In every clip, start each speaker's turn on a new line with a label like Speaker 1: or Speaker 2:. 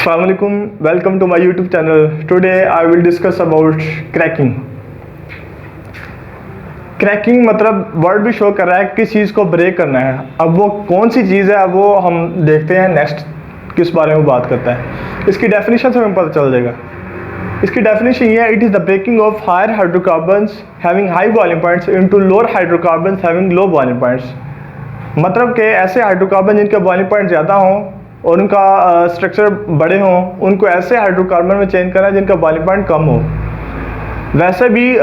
Speaker 1: Assalamu alaikum, welcome to my YouTube channel. Today I will discuss about cracking. Cracking मतलब word भी show कर रहा है किस चीज़ को ब्रेक करना है। अब वो कौन सी चीज़ है वो हम देखते हैं नेक्स्ट किस बारे में बात करता है। इसकी डेफिनेशन से हमें पता चल जाएगा। इसकी डेफिनेशन ये है, it is the breaking of higher hydrocarbons having high boiling points into lower hydrocarbons having low boiling points. मतलब कि ऐसे हाइड्रोकार्बन जिनके बॉइलिंग पॉइंट ज़्यादा हों और उनका स्ट्रक्चर बड़े हों, उनको ऐसे हाइड्रोकार्बन में चेंज करना जिनका बॉइलिंग पॉइंट कम हो। वैसे भी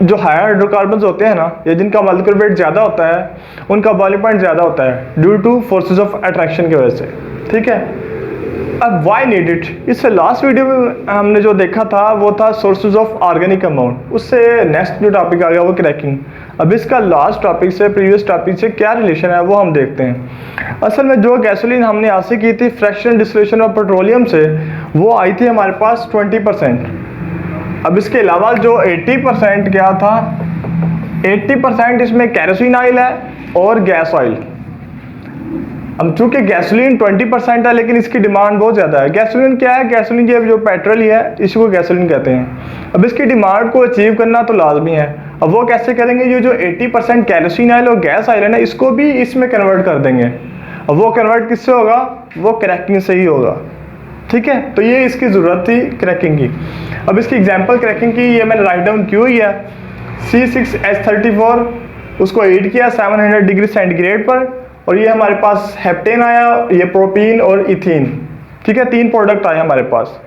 Speaker 1: जो हायर हाइड्रोकार्बन्स होते हैं ना, या जिनका मॉलिक्यूलर वेट ज़्यादा होता है, उनका बॉइलिंग पॉइंट ज़्यादा होता है due two forces of attraction की वजह से। ठीक है, अब वाई नीड इट, इससे लास्ट वीडियो में हमने जो देखा था वो था सोर्सेज ऑफ ऑर्गेनिक कंपाउंड। उससे नेक्स्ट जो टॉपिक आ गया वो क्रैकिंग। अब इसका लास्ट टॉपिक से प्रीवियस टॉपिक से क्या रिलेशन है वो हम देखते हैं। असल में जो गैसोलीन हमने हासिल की थी फ्रैक्शनल डिस्टिलेशन ऑफ पेट्रोलियम से, वो आई थी हमारे पास 20%। अब इसके अलावा जो 80% क्या था, 80% इसमें केरोसिन ऑयल है और गैस ऑयल। अब चूंकि गैसोलीन 20% है लेकिन इसकी डिमांड बहुत ज़्यादा है। गैसोलीन क्या है? गैसोलीन जो पेट्रोल ही है, इसी को गैसोलीन कहते हैं। अब इसकी डिमांड को अचीव करना तो लाजमी है। अब वो कैसे करेंगे? ये जो 80% केरोसिन ऑयल और गैस ऑयल है ना, इसको भी इसमें कन्वर्ट कर देंगे। अब वो कन्वर्ट किससे होगा? वो क्रैकिंग से ही होगा। ठीक है, तो ये इसकी ज़रूरत थी क्रैकिंग की। अब इसकी एग्जांपल क्रैकिंग की ये मैंने राइट डाउन की हुई है। C6H34 उसको हीट किया 700 डिग्री सेंटीग्रेड पर, और ये हमारे पास हेप्टेन आया, ये प्रोपीन और इथीन। ठीक है, 3 प्रोडक्ट आए हमारे पास।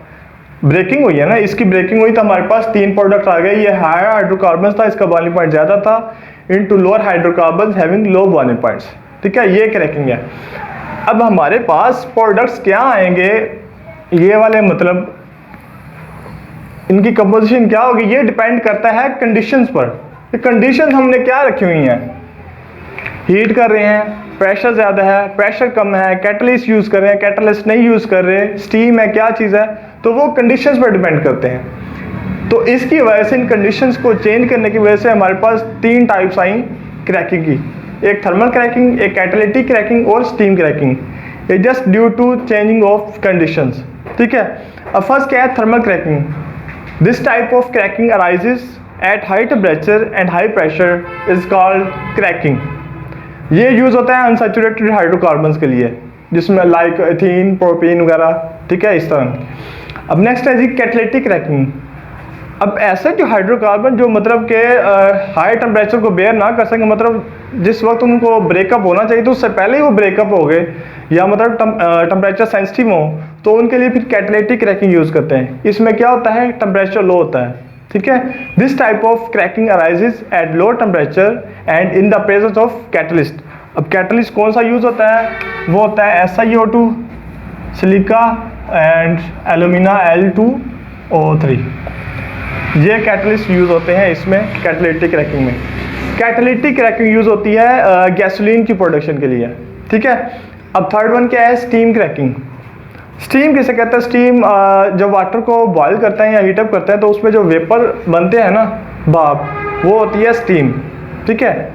Speaker 1: ब्रेकिंग हुई है ना, इसकी ब्रेकिंग हुई तो हमारे पास 3 प्रोडक्ट आ गए। ये हायर हाइड्रोकार्बन था, इसका बॉइलिंग पॉइंट ज़्यादा था, into lower hydrocarbon having low boiling points. ठीक है, ये क्रैकिंग है। अब हमारे पास प्रोडक्ट्स क्या आएंगे ये वाले, मतलब इनकी कंपोजिशन क्या होगी, ये डिपेंड करता है कंडीशंस पर। कंडीशंस हमने क्या रखी हुई हैं? हीट कर रहे हैं, प्रेशर ज़्यादा है, प्रेशर कम है, कैटलिस्ट यूज़ कर रहे हैं, कैटलिस्ट नहीं यूज़ कर रहे, स्टीम है, क्या चीज़ है, तो वो कंडीशंस पर डिपेंड करते हैं। तो इसकी वजह से इन कंडीशंस को चेंज करने की वजह से हमारे पास 3 टाइप्स आई क्रैकिंग की। एक थर्मल क्रैकिंग, एक कैटालिटिक क्रैकिंग और स्टीम क्रैकिंग। ये just due to changing of conditions. ठीक है, अब फर्स्ट क्या है? Thermal cracking. This type of cracking arises at high temperature and high pressure is called cracking. ये यूज़ होता है अनसैचुरेटेड हाइड्रोकार्बन्स के लिए, जिसमें लाइक एथीन, प्रोपीन वगैरह। ठीक है, इस तरह। अब नेक्स्ट है जी कैटालिटिक क्रैकिंग। अब ऐसे जो हाइड्रोकार्बन जो मतलब के हाई टेम्परेचर को बेयर ना कर सकें, मतलब जिस वक्त उनको ब्रेकअप होना चाहिए तो उससे पहले ही वो ब्रेकअप हो गए, या मतलब टेम्परेचर सेंसिटिव हो, तो उनके लिए फिर कैटालिटिक क्रैकिंग यूज़ करते हैं। इसमें क्या होता है? टेम्परेचर लो होता है। ठीक है, this type of cracking arises at low temperature and in the presence of catalyst. अब कैटलिस्ट कौन सा यूज़ होता है? वो होता है SiO2, silica and alumina Al2O3। ये कैटलिस्ट यूज़ होते हैं इसमें कैटालिटिक क्रैकिंग में। कैटालिटिक क्रैकिंग यूज़ होती है गैसोलीन की प्रोडक्शन के लिए। ठीक है, अब थर्ड वन क्या है? Steam cracking. स्टीम किसे कहते हैं? स्टीम जब वाटर को बॉयल करते हैं या हीटअप करते हैं तो उसमें जो वेपर बनते हैं ना, भाप, वो होती है स्टीम। ठीक है,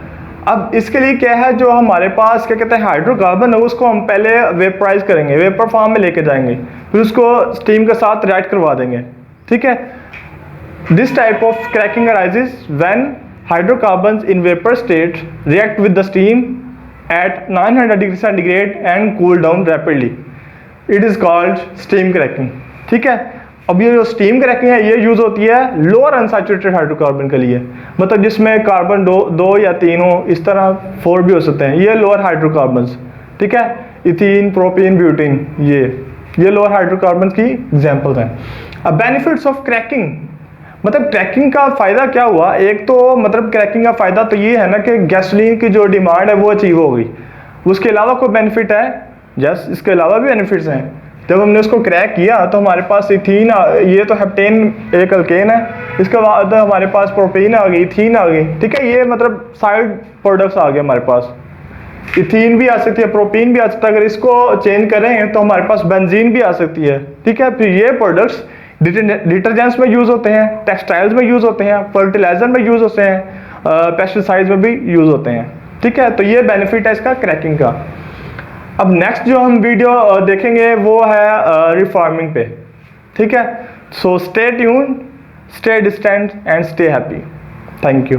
Speaker 1: अब इसके लिए क्या है, जो हमारे पास क्या कहते हैं हाइड्रोकार्बन है, उसको हम पहले वेपराइज करेंगे, वेपर फॉर्म में लेके जाएंगे, फिर उसको स्टीम के साथ रिएक्ट करवा देंगे। ठीक है, this type of cracking arises when hydrocarbons in vapour state react with the steam eight 900 degree centigrade and cool down rapidly. It is called steam cracking. ठीक है, अब ये जो स्टीम क्रैकिंग है ये यूज़ होती है लोअर अनसैचुरेटेड हाइड्रोकार्बन के लिए, मतलब जिसमें कार्बन दो या 3 हो, इस तरह 4 भी हो सकते हैं, ये लोअर हाइड्रोकार्बन्स। ठीक है, इथीन, प्रोपीन, ब्यूटीन, ये लोअर हाइड्रोकार्बन की एग्जाम्पल्स हैं। अब बेनिफिट्स ऑफ क्रैकिंग, मतलब क्रैकिंग का फ़ायदा क्या हुआ? एक तो मतलब क्रैकिंग का फ़ायदा तो ये है ना कि गैसोलीन की जो डिमांड है वो अचीव हो गई। उसके अलावा कोई बेनिफिट है? यस, इसके अलावा भी बेनिफिट्स हैं। जब हमने उसको क्रैक किया तो हमारे पास इथीन, ये तो हेप्टेन एक अल्केन है, इसके बाद हमारे पास प्रोपीन आ गई, इथीन आ गई। ठीक है, ये मतलब साइड प्रोडक्ट्स आ गए हमारे पास। इथीन भी आ सकती है, प्रोपीन भी आ सकता है। अगर इसको चेंज करें तो हमारे पास बेंजीन भी आ सकती है। ठीक है, फिर ये प्रोडक्ट्स डिटर्जेंट्स में यूज़ होते हैं, टेक्सटाइल्स में यूज़ होते हैं, फर्टिलाइजर में यूज़ होते हैं, पेस्टिसाइड्स में भी यूज़ होते हैं। ठीक है, तो ये बेनिफिट है इसका क्रैकिंग का। अब नेक्स्ट जो हम वीडियो देखेंगे वो है रिफॉर्मिंग पे, ठीक है। So stay tuned, stay distant and stay happy. Thank you.